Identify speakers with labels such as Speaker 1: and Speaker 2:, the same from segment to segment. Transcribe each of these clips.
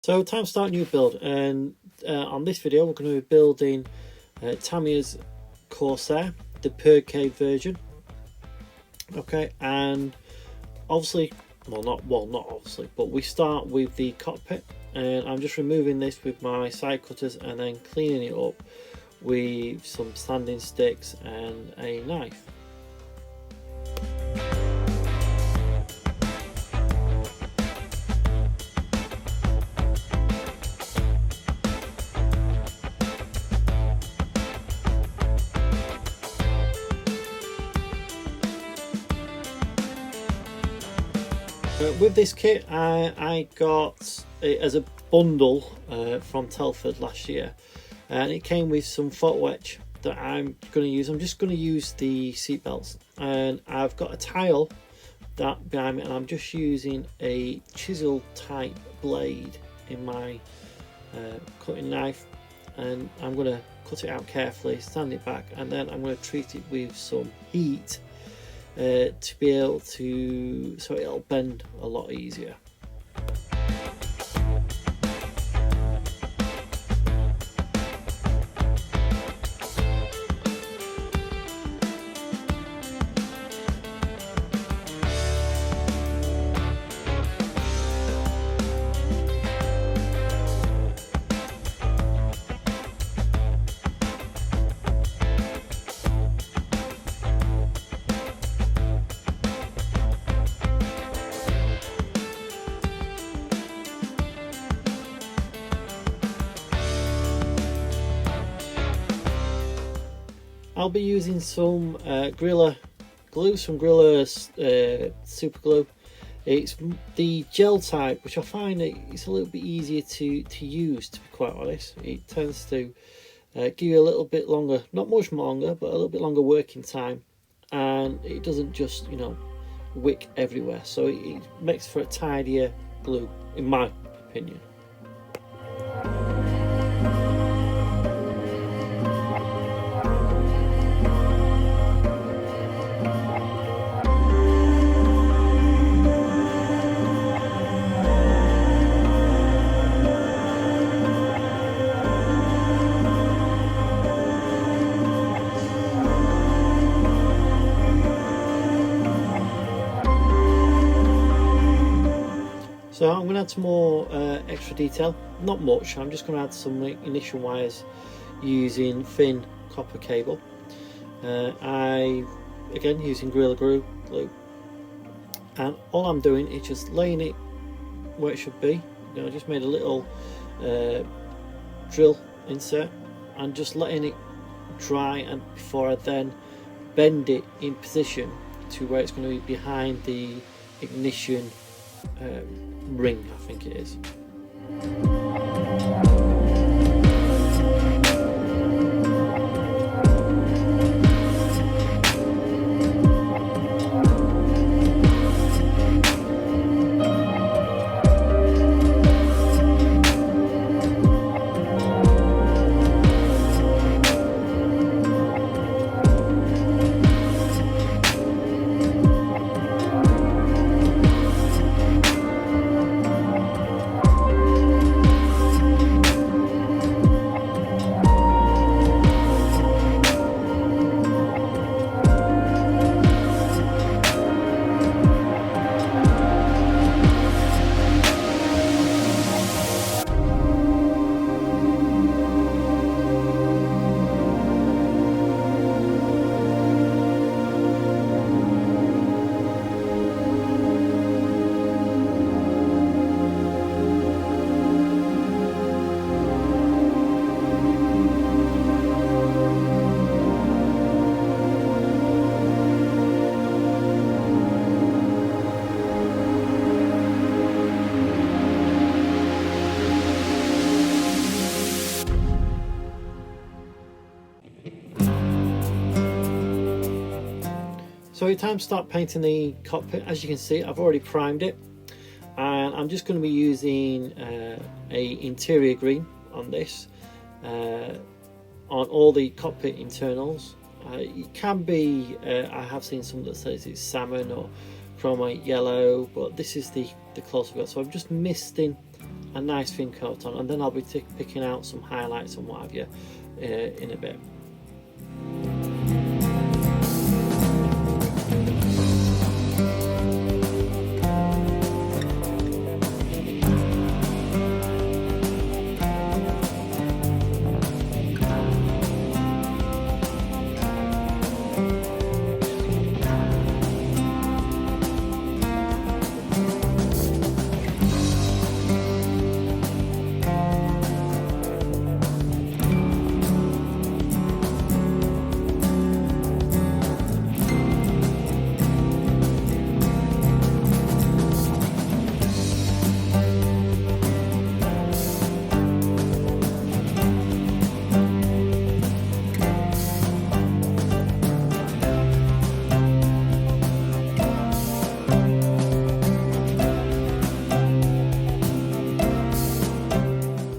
Speaker 1: So time to start a new build, and on this video we're going to be building Tamiya's Corsair, the per cave version. Okay, and obviously, not obviously, but we start with the cockpit, and I'm just removing this with my side cutters and then cleaning it up with some sanding sticks and a knife. With this kit, I got it as a bundle from Telford last year, and it came with some photo etch that I'm going to use. I'm just going to use the seat belts, and I've got a tile that behind me, and I'm just using a chisel type blade in my cutting knife, and I'm going to cut it out carefully, stand it back, and then I'm going to treat it with some heat to be able to, so it'll bend a lot easier. I'll be using some Gorilla glue, some Gorilla super glue. It's the gel type, which I find it's a little bit easier to use, to be quite honest. It tends to give you a little bit longer, not much longer, but a little bit longer working time, and it doesn't just, you know, wick everywhere. So it makes for a tidier glue, in my opinion. So I'm going to add some more extra detail, not much. I'm just going to add some initial wires using thin copper cable. Again using Gorilla glue, and all I'm doing is just laying it where it should be. You know, I just made a little drill insert and just letting it dry, and before I then bend it in position to where it's going to be behind the ignition ring, I think it is. So it's time to start painting the cockpit. As you can see, I've already primed it, and I'm just going to be using a interior green on this, on all the cockpit internals. It can be, I have seen some that says it's salmon or chromite yellow, but this is the close I've got. So I'm just misting a nice thin coat on, and then I'll be picking out some highlights and what have you in a bit.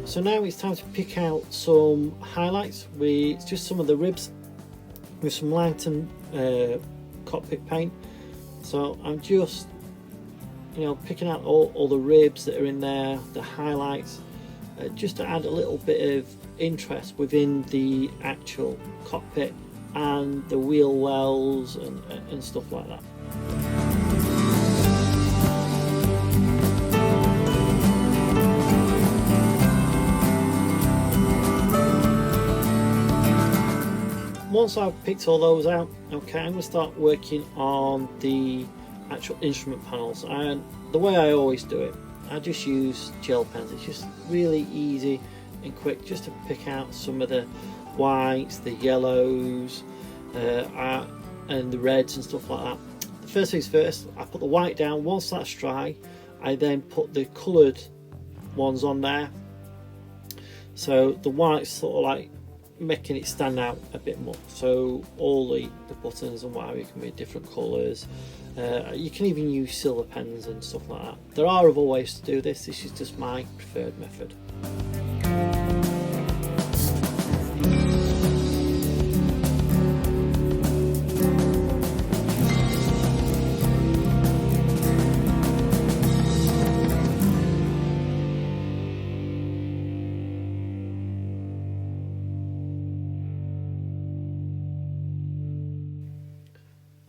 Speaker 1: So now it's time to pick out some highlights. It's just some of the ribs with some lightened cockpit paint. So I'm just, picking out all the ribs that are in there, the highlights, just to add a little bit of interest within the actual cockpit and the wheel wells and stuff like that. Once I've picked all those out, okay, I'm going to start working on the actual instrument panels, and the way I always do it, I just use gel pens. It's just really easy and quick just to pick out some of the whites, the yellows, and the reds and stuff like that. The first things first, I put the white down. Once that's dry, I then put the coloured ones on there, so the white's sort of like making it stand out a bit more. So all the buttons and whatever can be different colours. You can even use silver pens and stuff like that. There are other ways to do this. This is just my preferred method.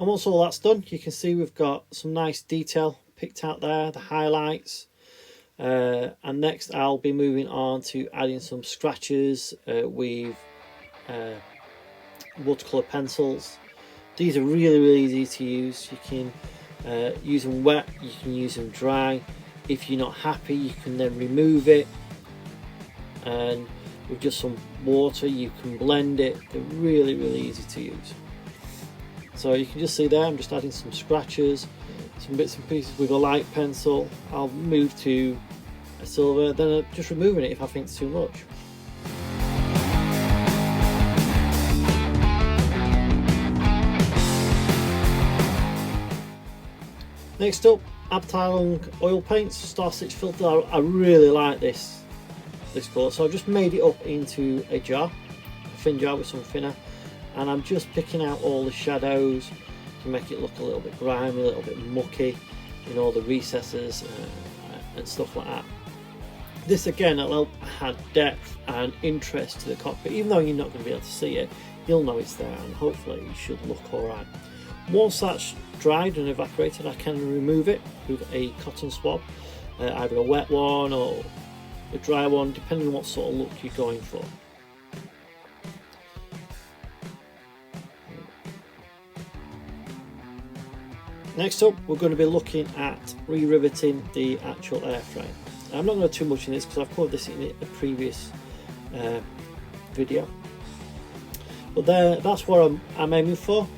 Speaker 1: And once all that's done, you can see we've got some nice detail picked out there, the highlights. And next I'll be moving on to adding some scratches with watercolour pencils. These are really easy to use. You can use them wet, you can use them dry. If you're not happy, you can then remove it, and with just some water you can blend it. They're really easy to use. So you can just see there, I'm just adding some scratches, some bits and pieces with a light pencil. I'll move to a silver, then I'm just removing it if I think it's too much. Next up, Abteilung oil paints, Star Stitch filter. I really like this colour, so I've just made it up into a jar, a thin jar with some thinner. And I'm just picking out all the shadows to make it look a little bit grimy, a little bit mucky in all the recesses and stuff like that. This again will help add depth and interest to the cockpit. Even though you're not going to be able to see it, you'll know it's there, and hopefully it should look alright. Once that's dried and evaporated, I can remove it with a cotton swab, either a wet one or a dry one, depending on what sort of look you're going for. Next up, we're going to be looking at re-riveting the actual airframe. I'm not going to do too much in this because I've covered this in a previous video. But that's what I'm aiming for.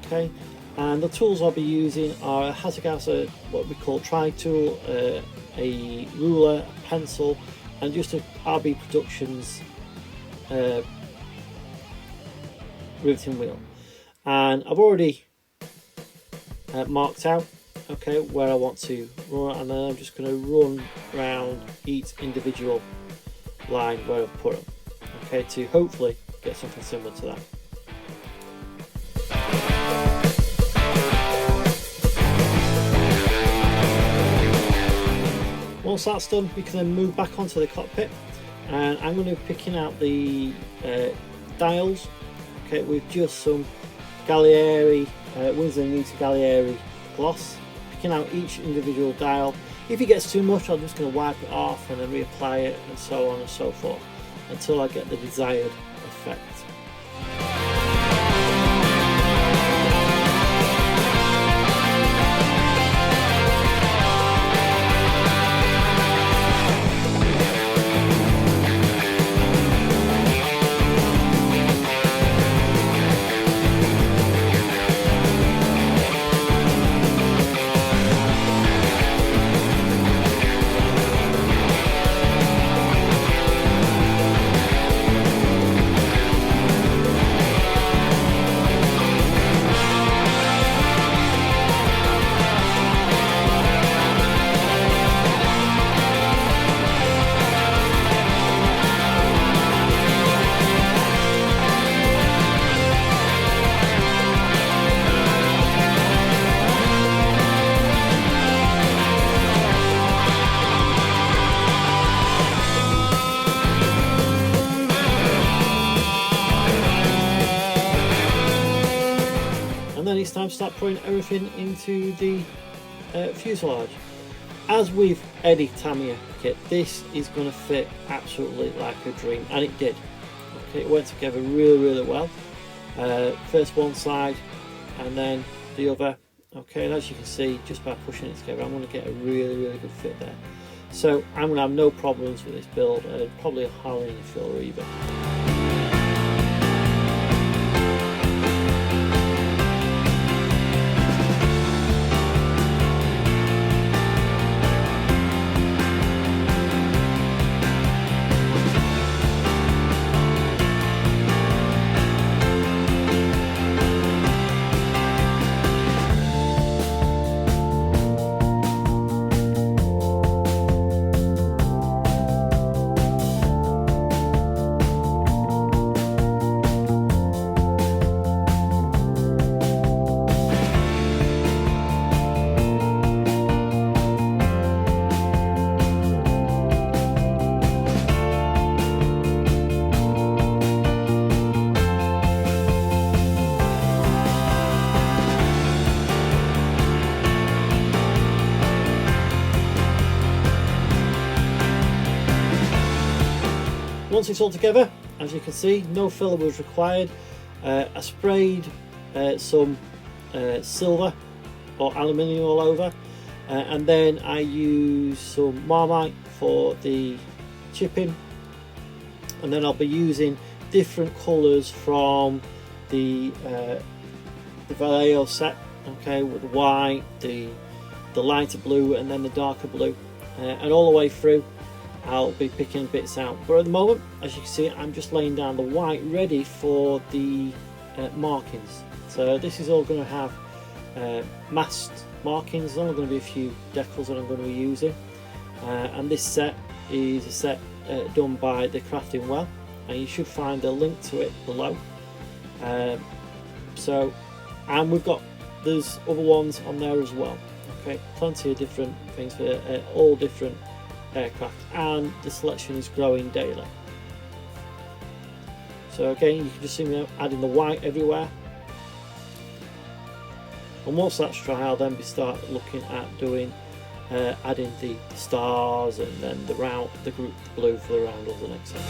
Speaker 1: Okay, and the tools I'll be using are a Hasegasa, what we call tri-tool, a ruler, a pencil, and just a RB Productions riveting wheel. And I've already marked out, okay, where I want to run, and then I'm just going to run around each individual line where I've put them, okay, to hopefully get something similar to that. Once that's done, we can then move back onto the cockpit, and I'm going to be picking out the dials, okay, with just some Gallieri, Winsor & Newton Gallieri gloss, picking out each individual dial. If it gets too much, I'm just going to wipe it off and then reapply it, and so on and so forth, until I get the desired effect. And then it's time to start putting everything into the fuselage. As with any Tamiya kit, this is going to fit absolutely like a dream, and it did. Okay, it went together really well. First one side and then the other. Okay, and as you can see, just by pushing it together, I'm going to get a really good fit there. So I'm going to have no problems with this build, probably hardly any filler either. Once it's all together, as you can see, no filler was required. I sprayed some silver or aluminium all over, and then I used some Marmite for the chipping, and then I'll be using different colours from the Vallejo set, okay, with the white, the lighter blue, and then the darker blue, and all the way through I'll be picking bits out. But at the moment, as you can see, I'm just laying down the white ready for the markings. So this is all going to have masked markings. There's only going to be a few decals that I'm going to be using, and this set is a set done by the Crafting Well, and you should find a link to it below. And there's other ones on there as well. Okay, plenty of different things for all different aircraft, and the selection is growing daily. So again, you can just see me adding the white everywhere, and once that's dry, I'll then start looking at doing adding the stars, and then the group blue for the roundels, and etc.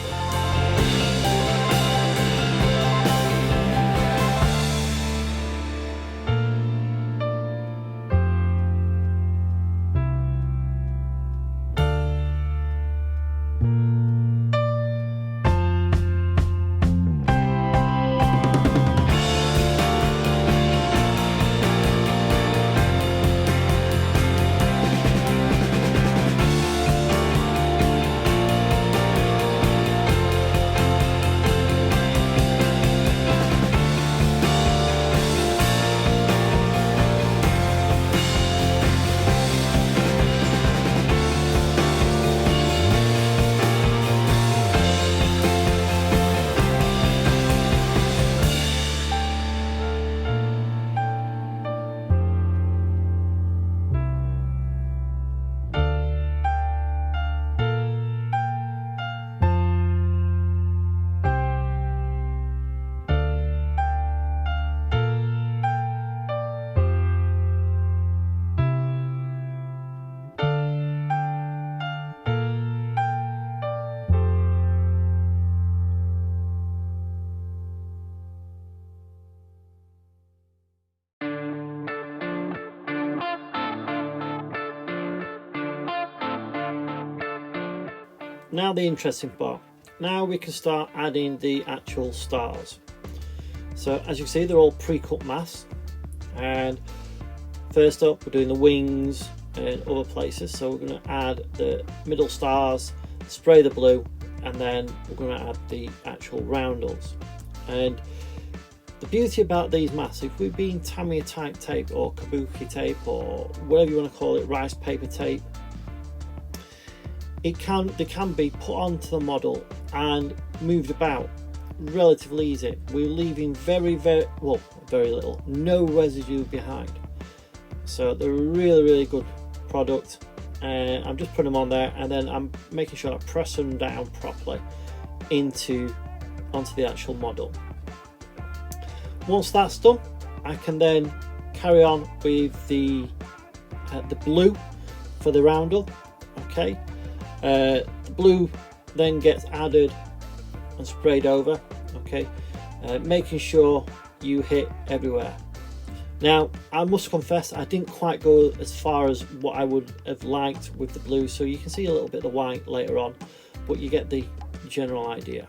Speaker 1: now the interesting part. Now we can start adding the actual stars. So as you can see, they're all pre-cut masts, and first up we're doing the wings and other places. So we're going to add the middle stars, spray the blue, and then we're going to add the actual roundels. And the beauty about these masts, if we've been Tamiya type tape or kabuki tape or whatever you want to call it, rice paper tape, they can be put onto the model and moved about relatively easy. We're leaving very little, no residue behind. So they're a really good product. I'm just putting them on there, and then I'm making sure I press them down properly onto the actual model. Once that's done, I can then carry on with the blue for the roundel. Okay, the blue then gets added and sprayed over. Okay, making sure you hit everywhere. Now I must confess I didn't quite go as far as what I would have liked with the blue, so you can see a little bit of the white later on, but you get the general idea.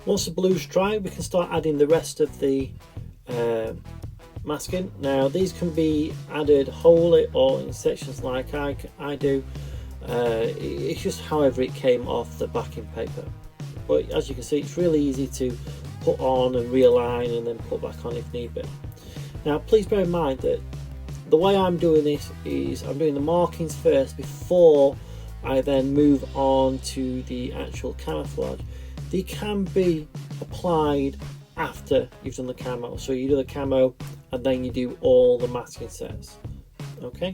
Speaker 1: Once the blue's dry, we can start adding the rest of the masking. Now these can be added wholly or in sections like I do. It's just however it came off the backing paper. But as you can see, it's really easy to put on and realign and then put back on if need be. Now please bear in mind that the way I'm doing this is I'm doing the markings first before I then move on to the actual camouflage. They can be applied after you've done the camo. So you do the camo and then you do all the masking sets. Okay.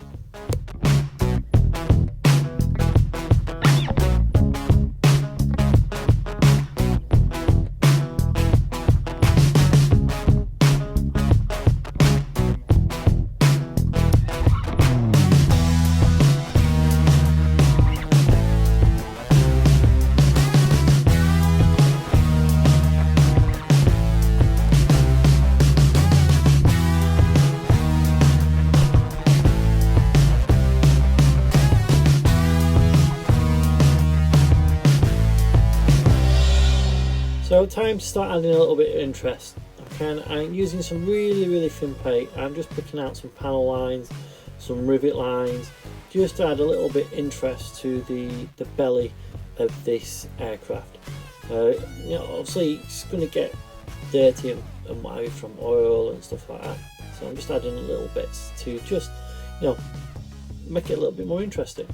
Speaker 1: So time to start adding a little bit of interest. Okay, I'm using some really thin paint. I'm just picking out some panel lines, some rivet lines, just to add a little bit of interest to the belly of this aircraft. You know, obviously it's going to get dirty and what have you from oil and stuff like that. So I'm just adding little bits to just, you know, make it a little bit more interesting.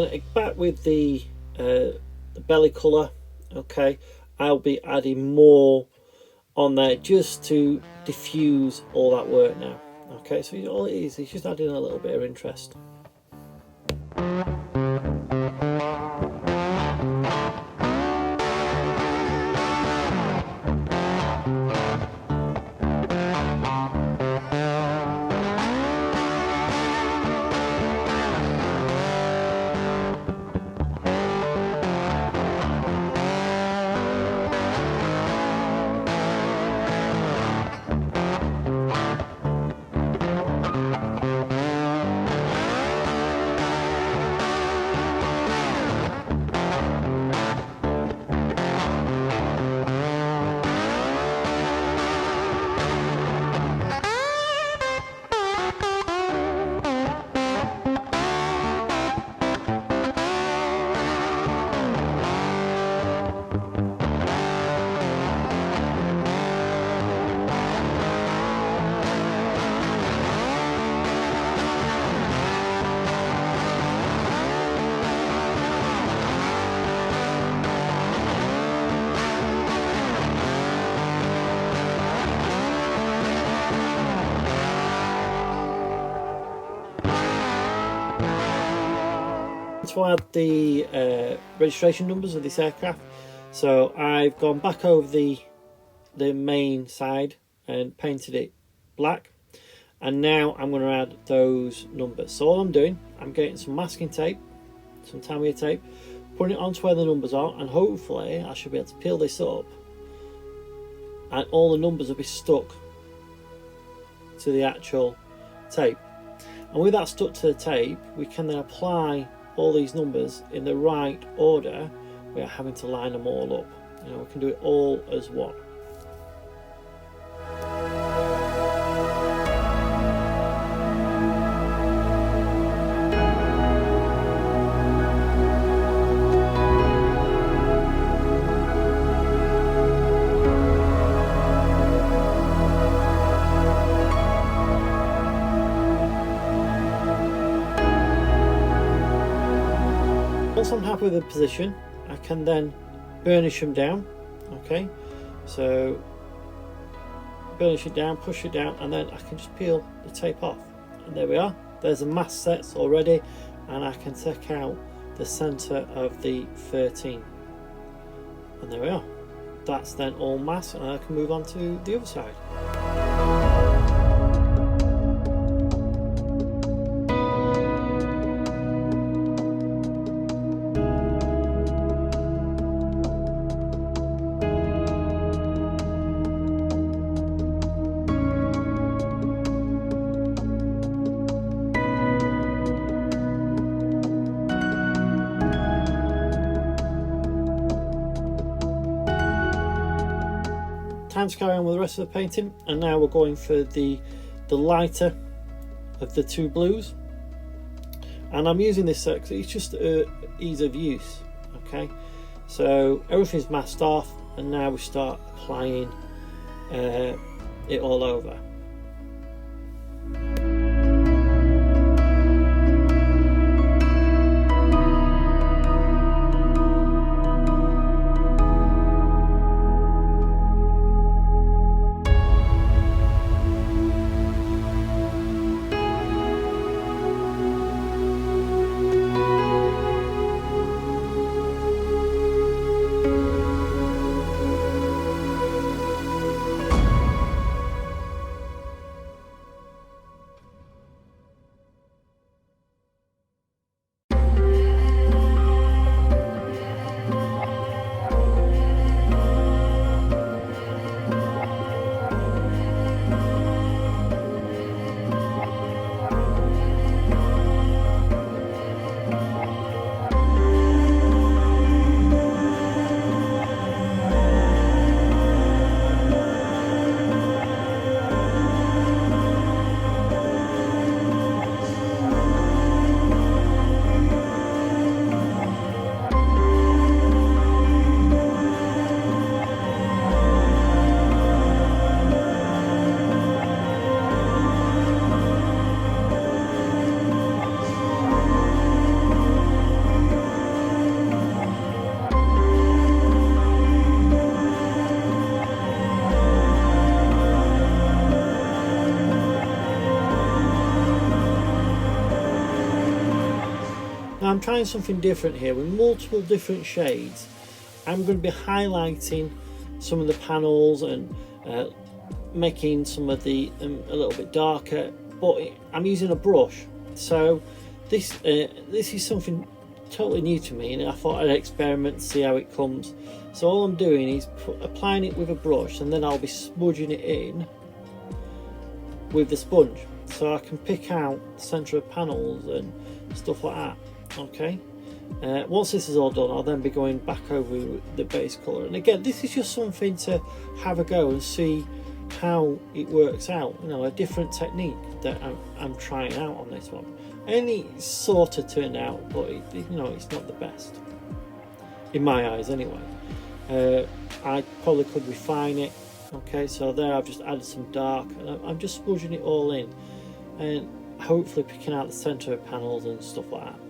Speaker 1: then back with the belly colour. Okay, I'll be adding more on there just to diffuse all that work now. Okay, so all it is just adding a little bit of interest. To add the registration numbers of this aircraft, so I've gone back over the main side and painted it black, and now I'm going to add those numbers. So all I'm doing, I'm getting some masking tape, some Tamiya tape, putting it onto where the numbers are, and hopefully I should be able to peel this up and all the numbers will be stuck to the actual tape. And with that stuck to the tape, we can then apply all these numbers in the right order without having to line them all up. You know, we can do it all as one. Once I'm happy with the position, I can then burnish them down. Okay, so burnish it down, push it down, and then I can just peel the tape off. And there we are. There's the mask sets already, and I can take out the centre of the 13. And there we are. That's then all masked, and I can move on to the other side. Time to carry on with the rest of the painting, and now we're going for the lighter of the two blues, and I'm using this because it's just ease of use. Okay, so everything's masked off, and now we start applying it all over. I'm trying something different here with multiple different shades. I'm going to be highlighting some of the panels and making some of the a little bit darker, but I'm using a brush. So this is something totally new to me, and I thought I'd experiment and see how it comes. So all I'm doing is applying it with a brush, and then I'll be smudging it in with the sponge, so I can pick out the centre of panels and stuff like that. Okay, once this is all done, I'll then be going back over the base colour. And again, this is just something to have a go and see how it works out. You know, a different technique that I'm trying out on this one. And it sort of turned out, but you know, it's not the best in my eyes anyway. I probably could refine it. Okay, so there I've just added some dark, and I'm just smudging it all in, and hopefully picking out the centre of panels and stuff like that.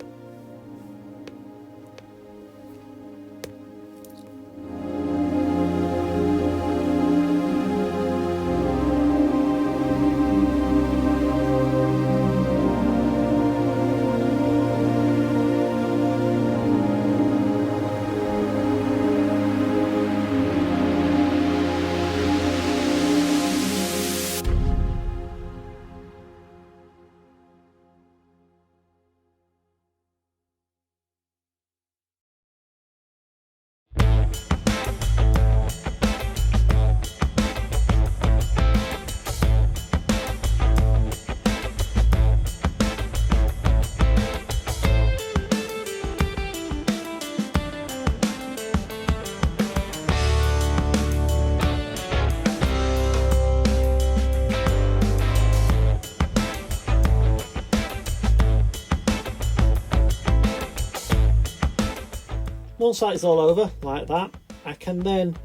Speaker 1: Once that is all over like that, I can then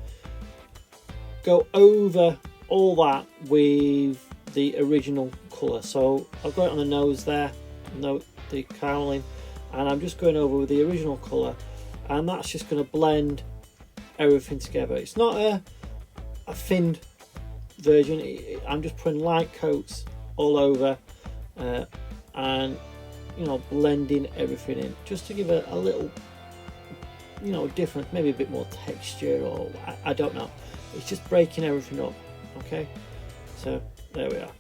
Speaker 1: go over all that with the original colour. So I've got it on the nose there, the cowling, and I'm just going over with the original colour, and that's just going to blend everything together. It's not a thinned version. I'm just putting light coats all over and, you know, blending everything in just to give it a little, you know, different, maybe a bit more texture, or I don't know. It's just breaking everything up. Okay, so there we are.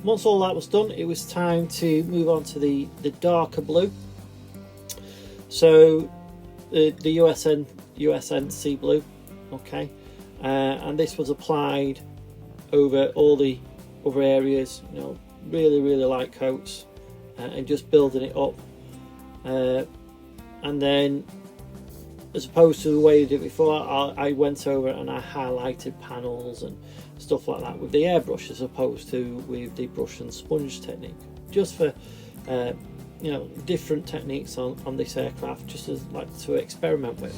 Speaker 1: Once all that was done, it was time to move on to the darker blue. So the USN sea blue, okay, and this was applied over all the other areas, you know, really light coats, and just building it up, and then, as opposed to the way I did it before, I went over and I highlighted panels and stuff like that with the airbrush, as opposed to with the brush and sponge technique, just for you know, different techniques on this aircraft, just as like to experiment with.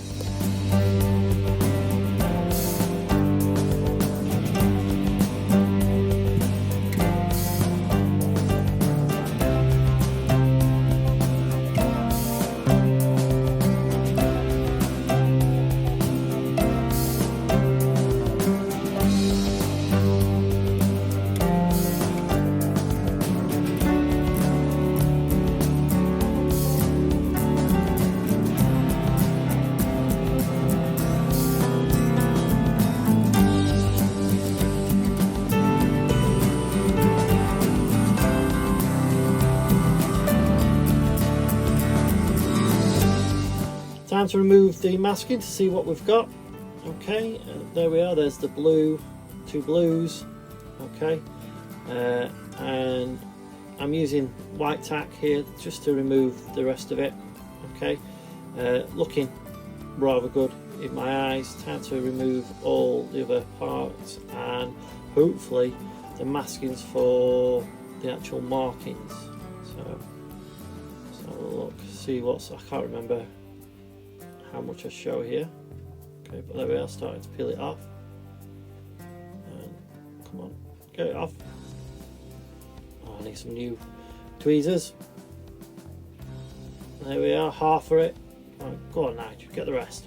Speaker 1: to remove the masking to see what we've got. Okay, there we are. There's the blue, 2 blues. Okay, and I'm using white tack here just to remove the rest of it. Okay, looking rather good in my eyes. Time to remove all the other parts and hopefully the maskings for the actual markings. So let's have a look, see what's, I can't remember how much I show here. Okay, but there we are, starting to peel it off. And come on, get it off. Oh, I need some new tweezers. There we are, half for it. Right, go on, Nigel, get the rest.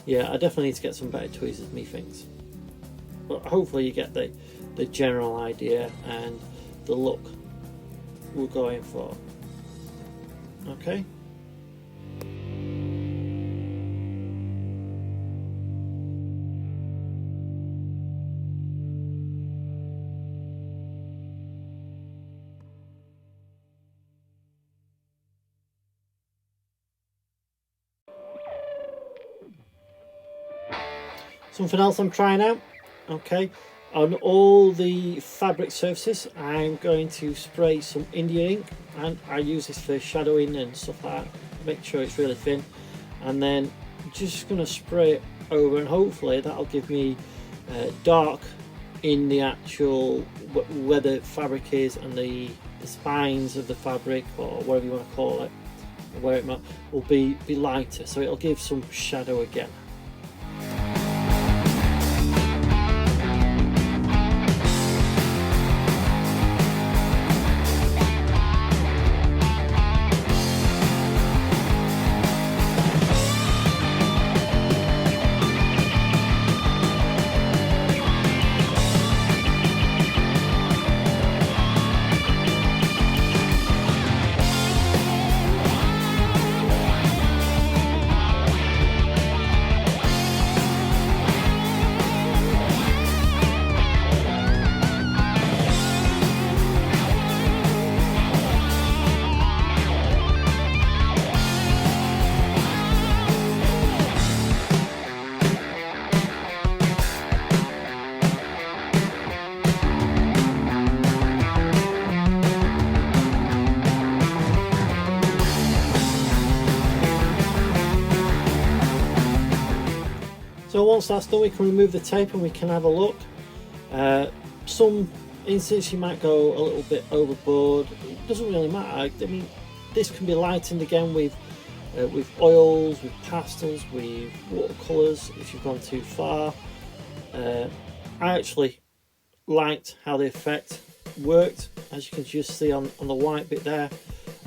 Speaker 1: Yeah, I definitely need to get some better tweezers, methinks. But hopefully you get the general idea and the look we're going for. Okay. Something else I'm trying out, okay, on all the fabric surfaces I'm going to spray some India ink, and I use this for shadowing and stuff like that, make sure it's really thin, and then just going to spray it over, and hopefully that'll give me dark in the actual where the fabric is, and the spines of the fabric, or whatever you want to call it, where it will be lighter, so it'll give some shadow again. So once that's done, we can remove the tape and we can have a look. Some instances you might go a little bit overboard. It doesn't really matter. I mean, this can be lightened again with oils, with pastels, with watercolours if you've gone too far. I actually liked how the effect worked. As you can just see on the white bit there,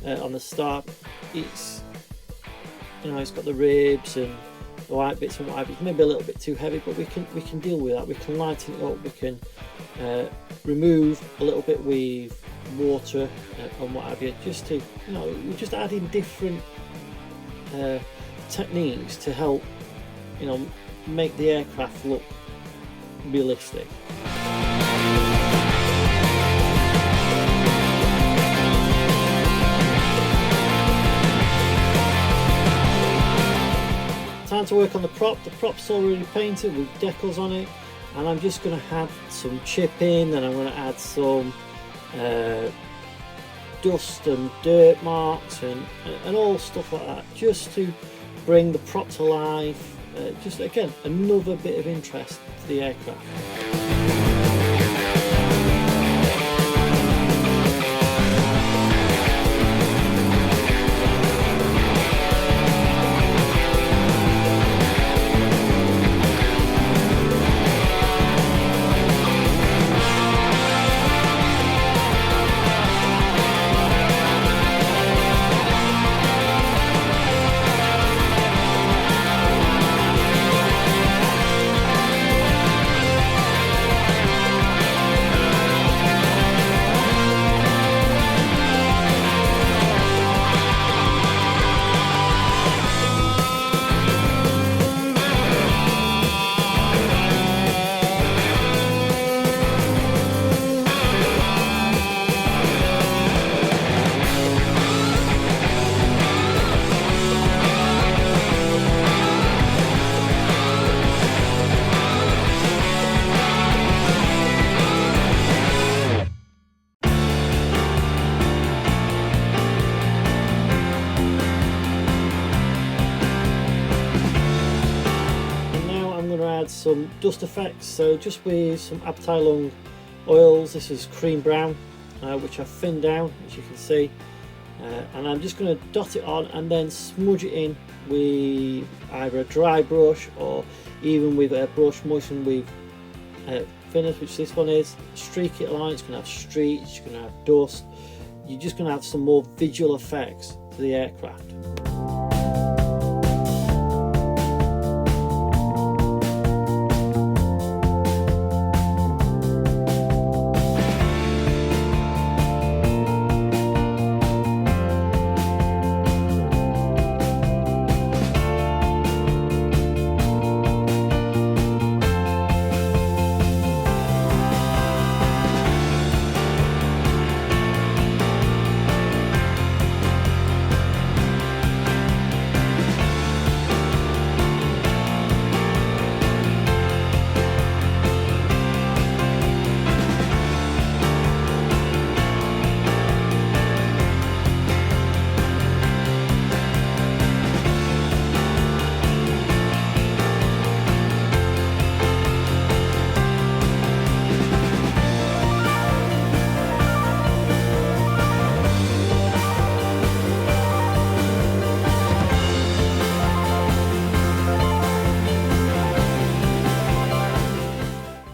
Speaker 1: on the start, it's, you know, it's got the ribs and the white bits and white bits, maybe a little bit too heavy, but we can deal with that. We can lighten it up, we can remove a little bit with water and what have you, just to, you know, we're just adding different techniques to help, you know, make the aircraft look realistic. Time to work on the prop. The prop's already painted with decals on it, and I'm just going to add some chipping, and I'm going to add some dust and dirt marks and all stuff like that, just to bring the prop to life. Just again, another bit of interest to the aircraft. some dust effects. So just with some Abteilung oils, this is cream brown, which I've thinned down, as you can see, and I'm just going to dot it on and then smudge it in with either a dry brush or even with a brush moistened with thinners, which this one is. Streak it along, it's going to have streaks, you're going to have dust, you're just going to have some more visual effects to the aircraft.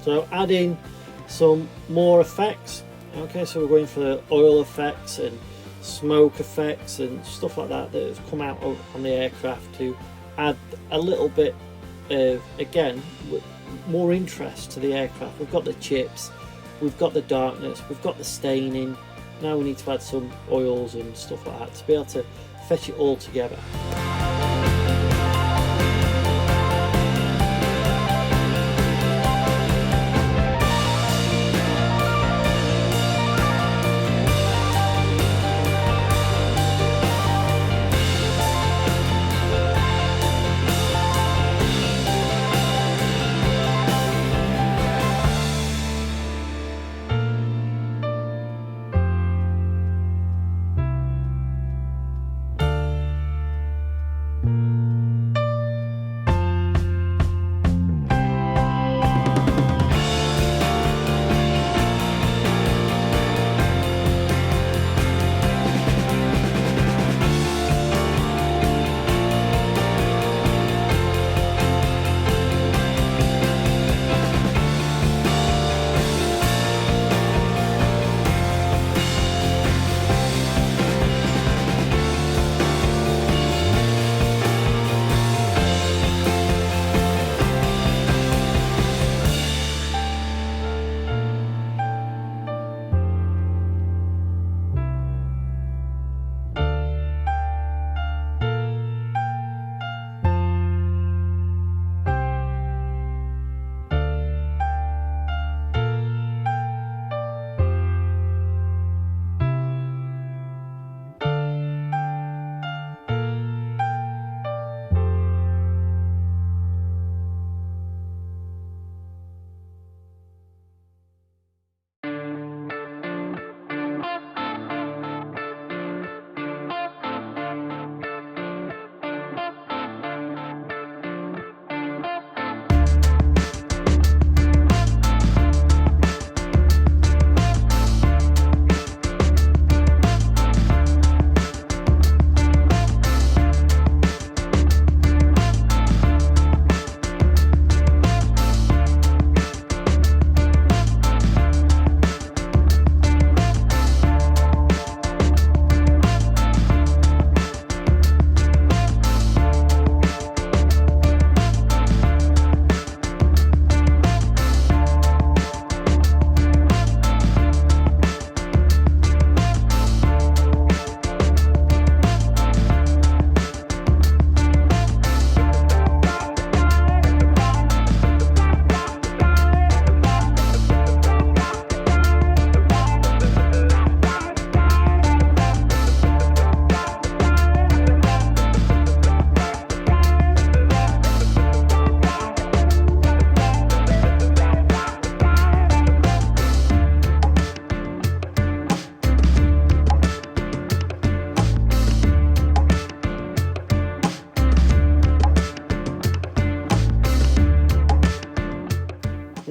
Speaker 1: So adding some more effects. Okay, so we're going for oil effects and smoke effects and stuff like that that has come out on the aircraft to add a little bit of, again, more interest to the aircraft. We've got the chips, we've got the darkness, we've got the staining. Now we need to add some oils and stuff like that to be able to fetch it all together.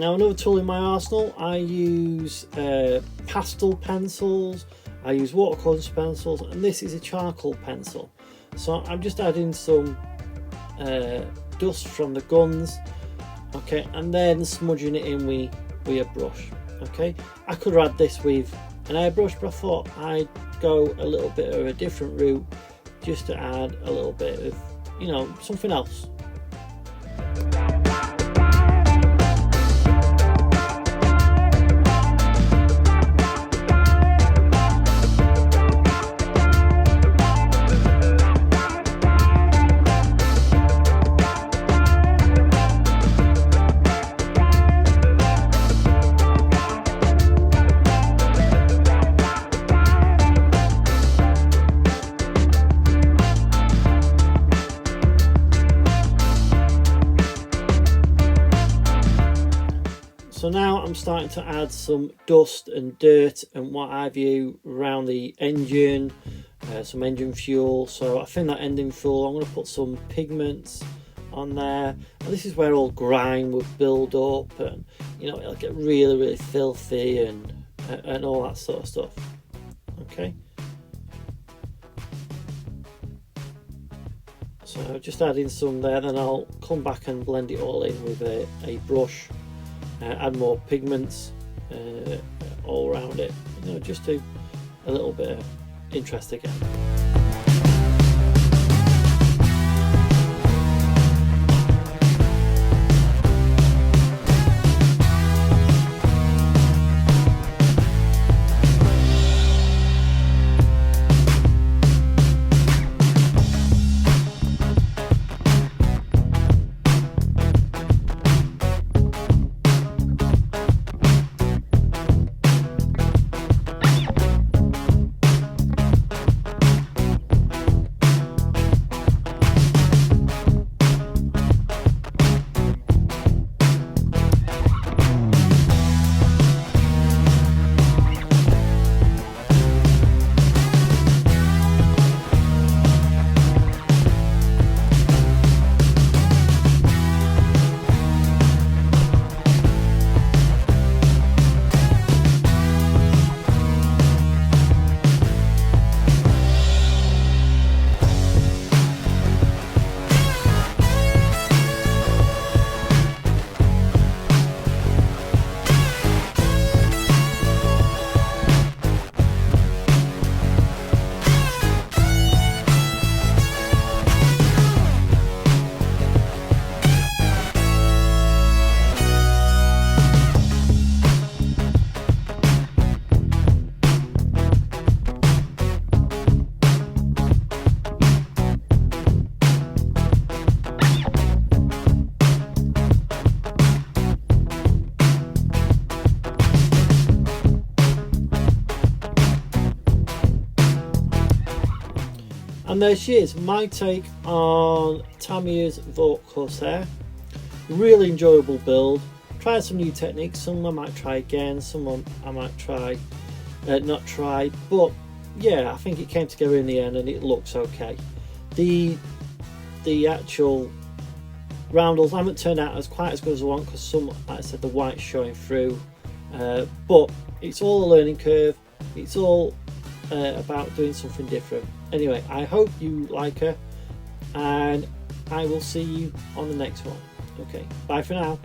Speaker 1: Now another tool in my arsenal, I use pastel pencils, I use watercolour pencils, and this is a charcoal pencil. So I'm just adding some dust from the guns, okay, and then smudging it in with a brush. Okay, I could add this with an airbrush, but I thought I'd go a little bit of a different route just to add a little bit of, you know, something else. So now I'm starting to add some dust and dirt and what have you around the engine, some engine fuel. So I think that engine fuel, I'm going to put some pigments on there. And this is where all grime would build up, and you know, it'll get really filthy and all that sort of stuff. Okay. So just adding some there, then I'll come back and blend it all in with a brush. Add more pigments all around it, you know, just to a little bit of interest again. And there she is, my take on Tamiya's Corsair. Really enjoyable build. Tried some new techniques, some I might try again, some I might try, not try, but yeah, I think it came together in the end and it looks okay. The actual roundels haven't turned out as quite as good as I want, because some, like I said, the white's showing through, but it's all a learning curve. It's all about doing something different. Anyway, I hope you like her, and I will see you on the next one. Okay, bye for now.